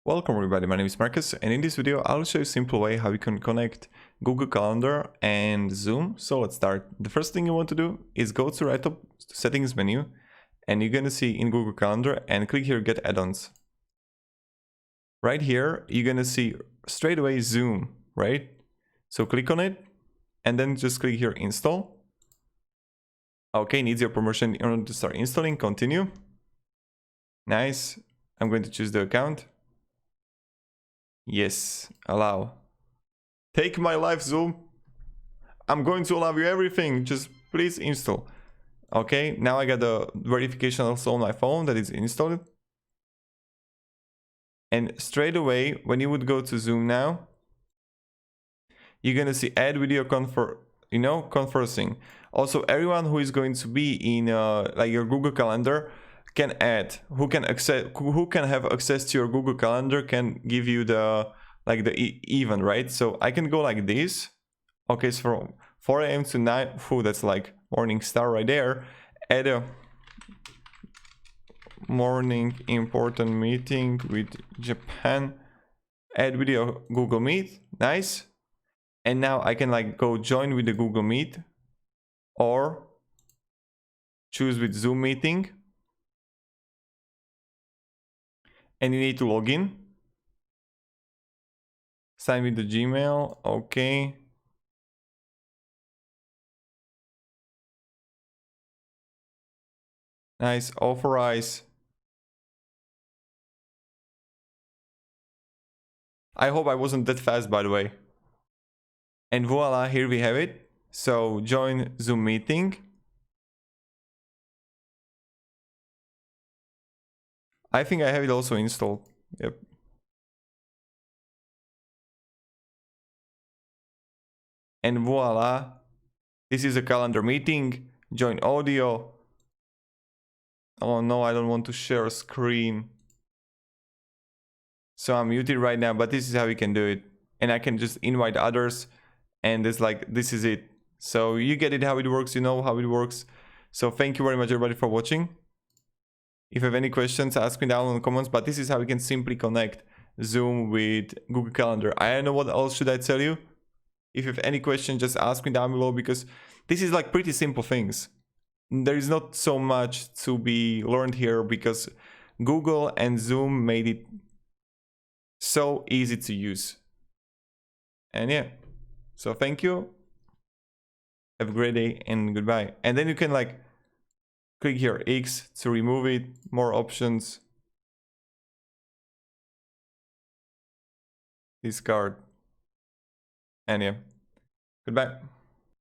Welcome everybody, my name is Marcus, and in this video I'll show you a simple way how you can connect Google Calendar and Zoom. So let's start. The first thing you want to do is go to right up settings menu, and you're gonna see in Google Calendar and click here get add-ons. Right here you're gonna see straight away Zoom, right? So click on it and then just click here install. Okay, needs your permission in order to start installing. Continue. Nice. I'm going to choose the account. Yes, allow. Take my life, Zoom. I'm going to allow you everything. Just please install. Okay, now I got the verification also on my phone that is installed. And straight away, when you would go to Zoom now, you're gonna see add video conferencing. Also, everyone who is going to be in like your Google Calendar can add, who can have access to your Google Calendar can give you the event, right? So I can go like this. Okay, so from 4 a.m. to 9, that's like morning star right there. Add a morning important meeting with Japan. Add video Google Meet. Nice. And now I can like go join with the Google Meet or choose with Zoom meeting. And you need to log in. Sign with the Gmail. Okay. Nice. Authorize. I hope I wasn't that fast, by the way. And voila, here we have it. So join Zoom meeting. I think I have it also installed. Yep. And voila, this is a calendar meeting. Join audio. Oh no, I don't want to share a screen. So I'm muted right now, but this is how you can do it. And I can just invite others, and it's like, this is it. So you get it, how it works, you know how it works. So thank you very much everybody for watching. If you have any questions, ask me down in the comments, but this is how you can simply connect Zoom with Google Calendar. I don't know what else should I tell you. If you have any questions, just ask me down below, because this is like pretty simple things. There is not so much to be learned here, because Google and Zoom made it so easy to use. And yeah, so thank you. Have a great day and goodbye. And then you can like click here X to remove it, more options. Discard. And yeah, goodbye.